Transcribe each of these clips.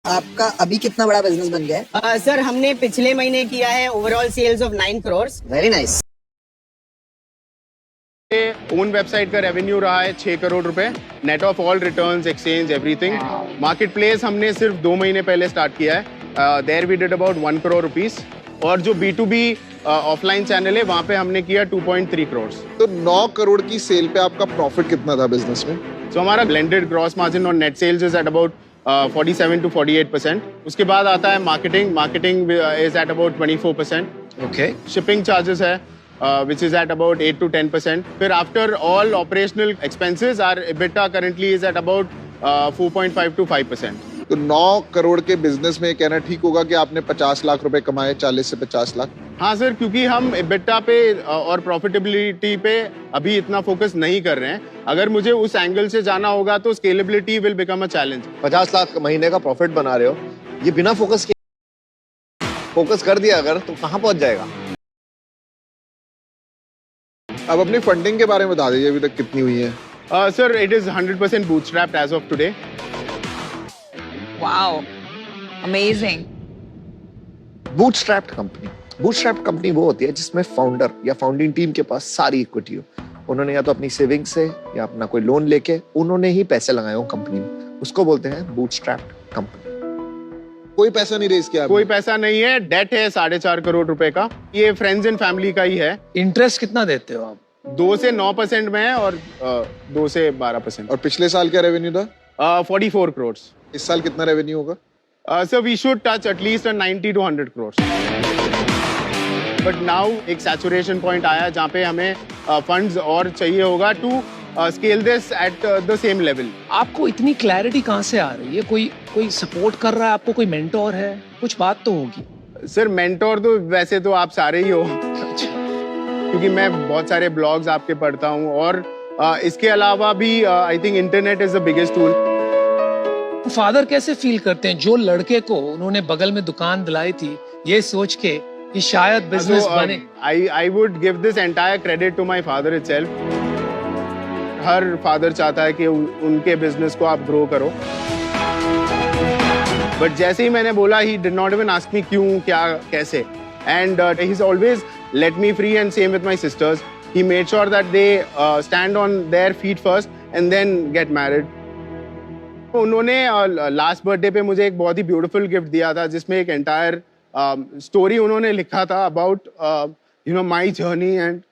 आपका अभी कितना बड़ा बिजनेस बन गया है? सर हमने पिछले महीने किया है overall sales of 9 crore. Very nice. Own website का रेवेन्यू रहा है 6 करोड़ रुपए, net of all returns, exchange, everything. Market place हमने सिर्फ 2 महीने पहले स्टार्ट किया है, there we did about 1 crore rupees. और जो B2B ऑफलाइन चैनल है वहाँ पे हमने किया 2.3 करोड़। तो 9 करोड़ की सेल पे आपका प्रॉफिट कितना था बिजनेस में? तो हमारा blended gross margin on net sales is at about 47 to 48%। उसके बाद आता है marketing is at about 24%। Okay. Shipping charges है which is at about 8 to 10%. फिर after all operational expenses, our EBITDA currently is at about 4.5 to 5%. तो 9 करोड़ के business में कहना ठीक होगा कि आपने 50 लाख रुपए कमाए, 40 से 50 लाख? हाँ सर, क्योंकि हम EBITDA पे और प्रॉफिटेबिलिटी पे अभी इतना फोकस नहीं कर रहे हैं। अगर मुझे उस एंगल से जाना होगा तो scalability will become a challenge. 50 lakh महीने का प्रॉफिट बना रहे हो, ये बिना फोकस के फोकस कर दिया अगर तो कहाँ पहुंच जाएगा? अब अपनी फंडिंग के बारे में बता दीजिए, अभी तक कितनी हुई है? Sir it is 100% bootstrapped as of today. Wow, amazing. Bootstrapped company वो होती है जिसमें फाउंडर या फाउंडिंग टीम के पास सारी इक्विटी हो। उन्होंने या तो अपनी सेविंग से या अपना कोई लोन लेके उन्होंने ही पैसे लगाए हो कंपनी में, उसको बोलते हैं बूटस्ट्रैप्ड कंपनी। कोई पैसा नहीं रेज किया? कोई पैसा नहीं है, डेट है 4.5 करोड़ रुपए का। ये फ्रेंड्स एंड फैमिली का ही है। इंटरेस्ट कितना देते हो आप? 2 से 9% में है और 2 से 12%। और पिछले साल क्या रेवेन्यू था? 44 करोड़। इस साल कितना रेवेन्यू होगा? So we should touch at least 90 to 100 crores. But now एक saturation point आया जहाँ पे हमें funds और चाहिए होगा to scale this at the same level. आपको इतनी क्लैरिटी कहाँ से आ रही है? कोई सपोर्ट कर रहा है आपको? कोई मेंटोर है? कुछ बात तो होगी। सर मेंटोर तो वैसे तो आप सारे ही हो, क्योंकि मैं बहुत सारे ब्लॉग्स आपके पढ़ता हूँ और इसके अलावा भी I think internet is the biggest tool. Father कैसे फील करते हैं जो लड़के को उन्होंने बगल में दुकान दिलाई थी ये सोच के कि शायद बिजनेस बने? I would give this entire credit to my father itself. Her father चाहता है कि उनके बिजनेस को आप ग्रो करो। बट जैसे ही मैंने बोला, he did not even ask me क्यों, क्या, कैसे, and he's always let me free, and same with my sisters. He made sure that they stand on their feet first and then get married. उन्होंने last birthday पे मुझे एक बहुत ही beautiful gift दिया था जिसमें एक एंटायर स्टोरी उन्होंने लिखा था about my journey and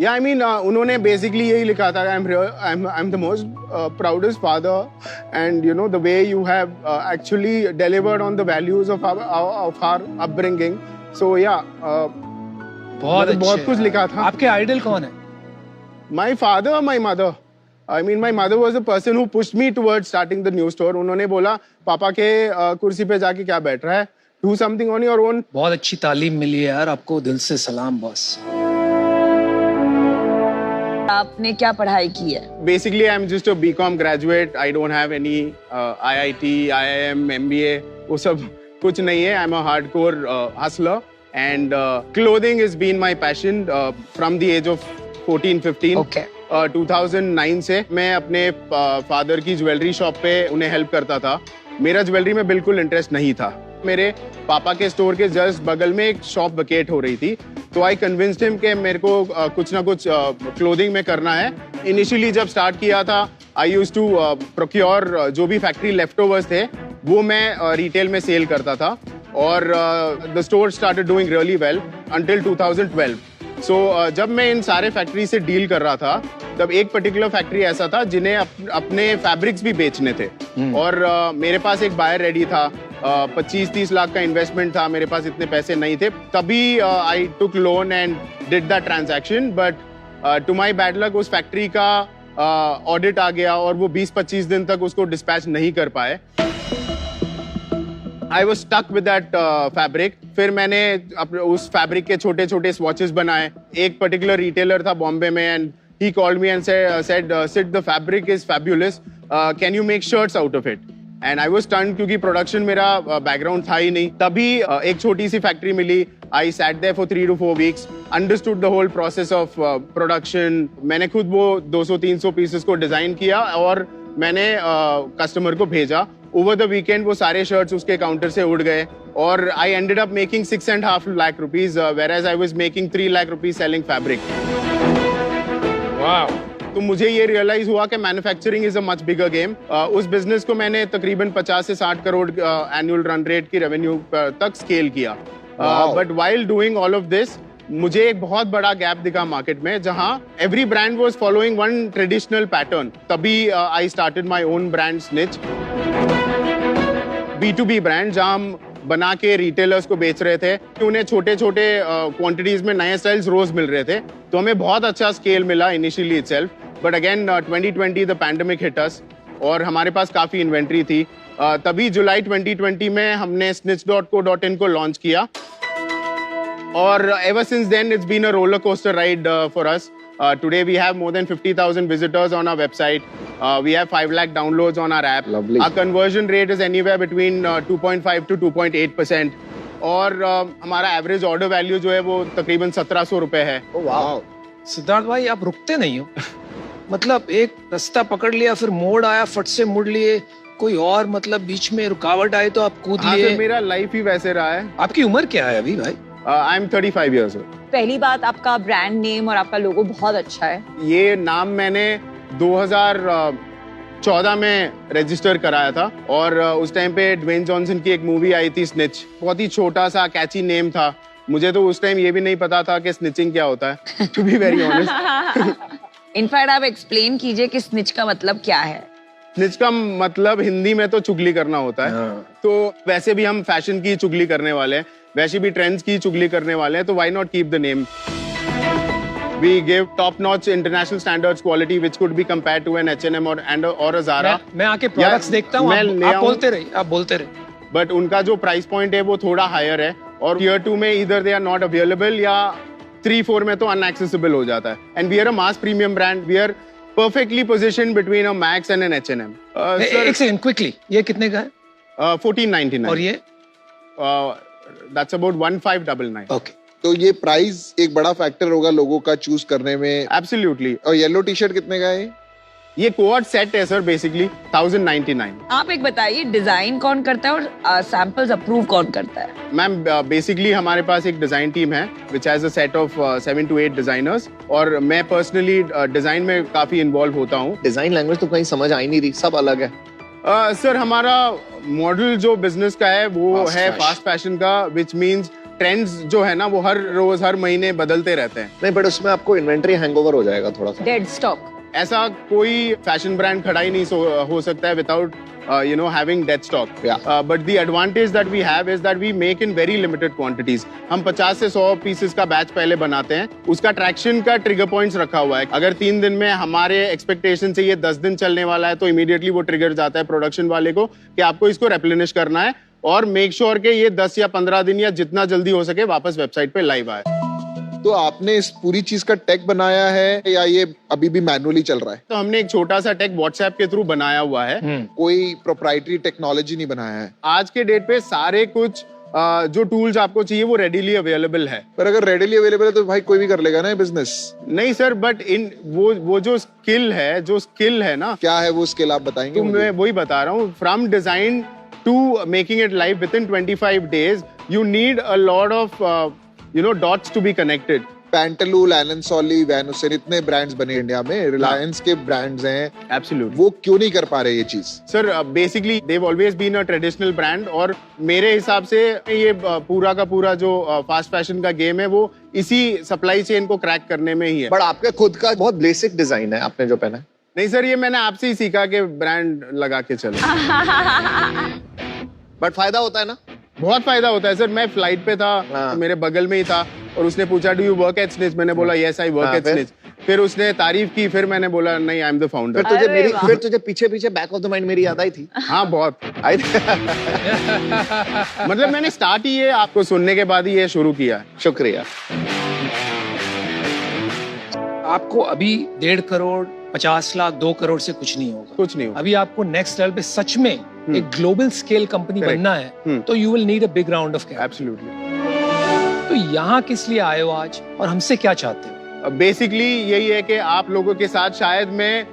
Yeah, I mean, उन्होंने basically यही लिखा था, I'm the most proudest father, and you know the way you have actually delivered on the values of our upbringing. So yeah, बहुत कुछ लिखा था। आपके आइडल कौन है? My father, my mother. I mean, my mother was the person who pushed me towards starting the new store. उन्होंने बोला, पापा के कुर्सी पे जाके क्या बैठ रहा है? Do something on your own. बहुत अच्छी तालीम मिली है यार आपको, दिल से सलाम बॉस। आपने क्या पढ़ाई की है? Basically, I'm just a BCom graduate. I don't have any IIT, IIM, MBA. वो सब कुछ नहीं है. I'm a hardcore hustler, and clothing has been my passion from the age of 14-15. Okay. 2009 से मैं अपने फादर की ज्वेलरी शॉप पे उन्हें हेल्प करता था। मेरा ज्वेलरी में बिल्कुल इंटरेस्ट नहीं था। मेरे पापा के स्टोर के जस्ट बगल में एक शॉप वेकेट हो रही थी, तो आई कन्विंस्ड हिम कि मेरे को कुछ ना कुछ क्लोथिंग में करना है। इनिशियली जब स्टार्ट किया था, आई यूज्ड टू प्रोक्योर जो भी फैक्ट्री लेफ्टओवर्स थे वो मैं रिटेल में सेल करता था, और the store started doing really well until 2012। सो जब मैं इन सारे फैक्ट्री से डील कर रहा था, तब एक पर्टिकुलर फैक्ट्री ऐसा था जिन्हें अपने फैब्रिक्स भी बेचने थे, और मेरे पास एक बायर रेडी था। 25-30 लाख का इन्वेस्टमेंट था, मेरे पास इतने पैसे नहीं थे, तभी I took loan and did the transaction. But to my bad luck उस फैक्ट्री का ऑडिट आ गया और वो 20-25 दिन तक उसको डिस्पैच नहीं कर पाए। I was stuck with that fabric. फिर मैंने उस फैब्रिक के छोटे छोटे स्वॉचेस बनाए। एक पर्टिकुलर रिटेलर था बॉम्बे में, and he called me and said Sid, the fabric is fabulous, can you make shirts out of it? And I was stunned क्योंकि प्रोडक्शन मेरा बैकग्राउंड था ही नहीं। तभी एक छोटी सी फैक्ट्री मिली। I sat there for 3 to 4 weeks, understood the whole process of production. मैंने खुद वो 200-300 पीसेस को डिजाइन किया और मैंने कस्टमर को भेजा। ओवर द वीकेंड वो सारे शर्ट्स उसके काउंटर से उड़ गए और I ended up making 6.5 lakh rupees, whereas I was making 3 lakh rupees selling fabric. वाह। तो मुझे ये रियलाइज हुआ कि manufacturing is a much bigger game. उस बिजनेस को मैंने तकरीबन 50 से 60 करोड़ एनुअल रन रेट की रेवेन्यू तक स्केल किया। But while doing all of this मुझे एक बहुत बड़ा गैप दिखा मार्केट में, जहां every brand was following one traditional pattern. तभी I started my own brand Snitch, B2B brand, जहां हम बना के रिटेलर्स को बेच रहे थे। उन्हें छोटे छोटे क्वांटिटीज में नए स्टाइल्स रोज मिल रहे थे, तो हमें बहुत अच्छा स्केल मिला initially itself. But again 2020 the pandemic hit us और हमारे पास काफी इन्वेंट्री थी। तभी जुलाई 2020 में हमने snitch.co.in को लॉन्च किया और ever since then it's been a roller coaster ride for us. Today we have more than 50,000 visitors on our website. We have 5 lakh downloads on our app. Lovely. Our conversion rate is anywhere between 2.5 to 2.8%. और हमारा average order value जो है वो तकरीबन 1700 रुपए है। वाह। सिद्धार्थ भाई आप रुकते नहीं हो, मतलब एक रास्ता पकड़ लिया फिर मोड़ आया फट से मुड़ लिए, कोई और मतलब बीच में रुकावट आई तो आप कूद हाँ लिए। सर, मेरा लाइफ ही वैसे रहा है। आपकी उम्र क्या है अभी भाई? I am 35 years old. पहली बात, आपका ब्रांड नेम और आपका लोगो बहुत अच्छा है। ये नाम मैंने 2014 में रजिस्टर कराया था और उस टाइम पे ड्वेन जॉनसन की एक मूवी आई थी स्निच। बहुत ही छोटा सा कैची नेम था। मुझे तो उस टाइम ये भी नहीं पता था कि स्निचिंग क्या होता है, to be very honest. In fact आप एक्सप्लेन कीजिए कि स्निच का मतलब क्या है। स्निच का मतलब हिंदी में तो चुगली करना होता है। तो वैसे भी हम फैशन की चुगली करने वाले हैं, वैसे भी ट्रेंड्स की चुगली करने वाले हैं, तो why not keep the name. We give top-notch international standards quality which could be compared to an H&M or a Zara. मैं आके प्रोडक्ट्स देखता हूँ, आप बोलते रहे। बट उनका जो प्राइस पॉइंट है वो थोड़ा हायर है और टियर 2 में इधर दे आर नॉट अवेलेबल या 3-4 में तो अनएक्सेसिबल हो जाता है। And we are a mass premium brand, we are perfectly positioned between a Max and an H&M. एक सेकंड क्विकली, ये कितने का है? 1499. और ये? That's about 1599. ओके। तो ये प्राइस एक बड़ा फैक्टर होगा लोगों का चूज करने में। Absolutely. और येलो टी शर्ट कितने का है? ये कोऑर्ड सेट है सर, बेसिकली 1099. आप एक बताइए, डिजाइन कौन करता है और सैंपल्स अप्रूव कौन करता है? मैम बेसिकली हमारे पास एक डिजाइन टीम है which has a set of 7 to 8 designers और मैं पर्सनली डिजाइन में काफी इन्वॉल्व होता हूँ। डिजाइन लैंग्वेज तो कहीं समझ आ ही नहीं रही, सब अलग है। सर हमारा मॉडल जो बिजनेस का है वो Fast है fashion. फास्ट फैशन का, विच मीन्स ट्रेंड्स जो है ना वो हर रोज हर महीने बदलते रहते हैं। नहीं, बट उसमें आपको इन्वेंट्री हैंगओवर हो जाएगा थोड़ा सा। Dead stock. ऐसा कोई फैशन ब्रांड खड़ा ही नहीं हो सकता है without having dead stock. Yeah. But the advantage that we have is that we make in very limited quantities. हम 50 से 100 पीसेस का बैच पहले बनाते हैं, उसका ट्रैक्शन का ट्रिगर पॉइंट्स रखा हुआ है। अगर 3 दिन में हमारे एक्सपेक्टेशन से ये 10 दिन चलने वाला है तो इमीडिएटली वो ट्रिगर जाता है प्रोडक्शन वाले को कि आपको इसको रेप्लेनिश करना है और मेक श्योर कि ये 10 या 15 दिन या जितना जल्दी हो सके वापस वेबसाइट पे लाइव आए। तो आपने इस पूरी चीज का टेक बनाया है या ये अभी भी मैनुअली चल रहा है? तो हमने एक छोटा सा टेक व्हाट्सएप के थ्रू बनाया हुआ है। कोई प्रोप्राइटरी टेक्नोलॉजी नहीं बनाया है? आज के डेट पे सारे कुछ जो टूल्स आपको चाहिए वो रेडीली अवेलेबल है। पर अगर रेडीली अवेलेबल है तो भाई कोई भी कर लेगा ना बिजनेस। नहीं सर, बट इन वो जो स्किल है ना, क्या है वो स्किल आप बताएंगे तो मैं वही बता रहा हूँ। From design to making it live within 25 days you need a lot of dots to be connected. Pantaloon, Allen Solly, Van Heusen, इतने ब्रांड्स बने इंडिया में, रिलायंस के ब्रांड्स हैं। एब्सोल्युटली। वो क्यों नहीं कर पा रहे ये चीज? Sir basically they've always been a traditional brand और मेरे हिसाब से ये पूरा का पूरा जो फास्ट फैशन का गेम है वो इसी सप्लाई चेन को क्रैक करने में ही है। बट आपके खुद का बहुत बेसिक डिजाइन है आपने जो पहना है। नहीं सर, ये मैंने आपसे ही सीखा कि ब्रांड लगा के चलो। बट फायदा होता है ना? बहुत फायदा होता है सर। मैं फ्लाइट पे था, तो मेरे बगल में ही था और उसने पूछा do you work at snitch? मैंने बोला yes I work at snitch. फिर उसने तारीफ की, फिर मैंने बोला नहीं आई एम द फाउंडर। फिर तुझे पीछे पीछे बैक ऑफ द माइंड मेरी याद आई थी। हाँ बहुत आई मतलब मैंने स्टार्ट ही ये आपको सुनने के बाद ही ये शुरू किया। शुक्रिया। आपको अभी 1.5 करोड़ 50 लाख 2 करोड़ से कुछ नहीं होगा। कुछ नहीं होगा। अभी आपको नेक्स्ट लेवल पे सच में एक ग्लोबल स्केल कंपनी Correct. बनना है तो you will need a big round of capital. Absolutely. तो यहाँ किस लिए आए हो आज और हमसे क्या चाहते हो? बेसिकली यही है कि आप लोगों के साथ शायद मैं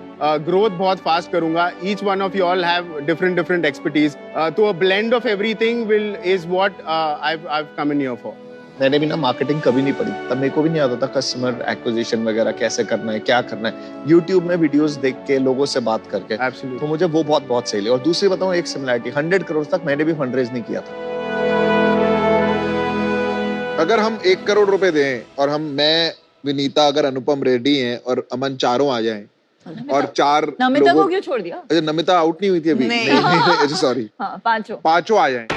ग्रोथ बहुत फास्ट करूंगा। Each one of you all have different expertise, तो a blend of everything will is what I come in here for. मैंने भी ना मार्केटिंग कभी नहीं पढ़ी, तब मेरे को भी नहीं आता था कस्टमर एक्विजिशन वगैरह कैसे करना है, क्या करना है। यूट्यूब में वीडियोस देख के, लोगों से बात करके, एब्सोल्युटली। तो मुझे वो बहुत सही लगी। और दूसरी बताऊं एक सिमिलरिटी, 100 करोड़ तक मैंने भी फंड रेज नहीं किया था। अगर हम 1 करोड़ रुपए दें और मैं, विनीता, अगर अनुपम रेड्डी हैं और अमन चारों आ जाएं और 4 नमिता को लोगों, क्यों छोड़ दिया? अच्छा नमिता आउट नहीं हुई थी अभी? नहीं। सॉरी, हाँ, पांचों आ जाएं।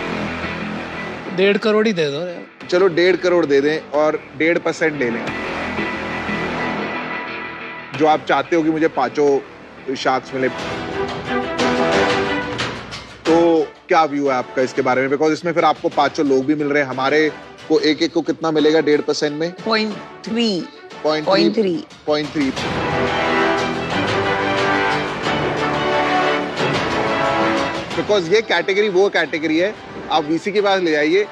1.5 करोड़ ही दे दो यार। चलो 1.5 करोड़ दे दें और 1.5% ले लें, जो आप चाहते हो कि मुझे 5 शार्क्स मिले। तो क्या व्यू है आपका इसके बारे में? बिकॉज इसमें फिर आपको 5 लोग भी मिल रहे हैं, हमारे को एक को कितना मिलेगा 1.5% में? 0.3। बिकॉज ये कैटेगरी वो कैटेगरी है, आप वीसी के पास ले जाइए,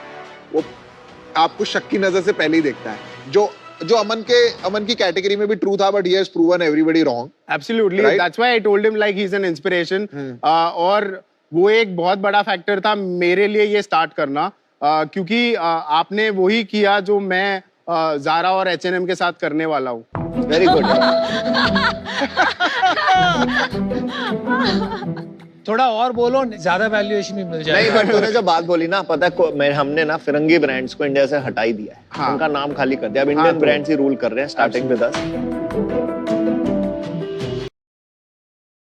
वो आपको शक की नजर से पहले ही देखता है। जो अमन की कैटेगरी में भी ट्रू था, but he has proven everybody wrong. Absolutely, that's why I told him like he is an inspiration. और वो एक बहुत बड़ा फैक्टर था मेरे लिए ये स्टार्ट करना, क्योंकि आपने वही किया जो मैं ज़ारा और H&M के साथ करने वाला हूँ। Very good. थोड़ा और बोलो, ज्यादा वैल्यूएशन भी मिल नहीं, जाएगा। बट तूने जो बात बोली ना, पता है हमने ना फिरंगी ब्रांड्स को इंडिया से हटा ही दिया है। हाँ। उनका नाम खाली कर दिया। अब इंडियन तो- ब्रांड्स ही रूल कर रहे हैं, स्टार्टिंग विद अस।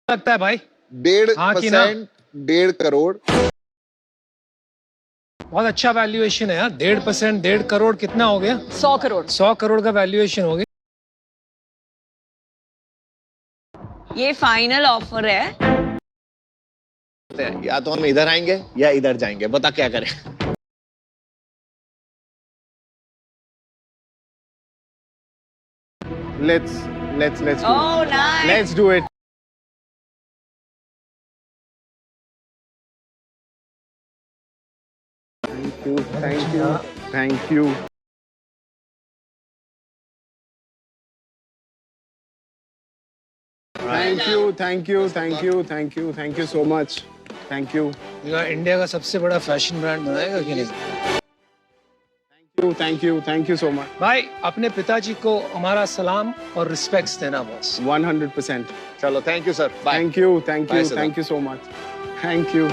लगता है भाई 1.5%, 1.5 करोड़। बहुत अच्छा वैल्यूएशन है यार। 1.5%, 1.5 करोड़ कितना हो गया? 100 करोड़। 100 करोड़ का वैल्यूएशन हो गया। ये फाइनल ऑफर है। या तो हम इधर आएंगे या इधर जाएंगे, बता क्या करें। Let's do Oh, it. nice. Let's do it. Thank you. Thank you. Thank you so much. Thank you. India का सबसे बड़ा फैशन ब्रांड बनाएगा कि नहीं? Thank you so much. भाई अपने पिताजी को हमारा सलाम और रिस्पेक्ट्स देना बॉस। 100%. चलो, thank you sir, bye. Thank you Bye, Siddharth. so much. Thank you.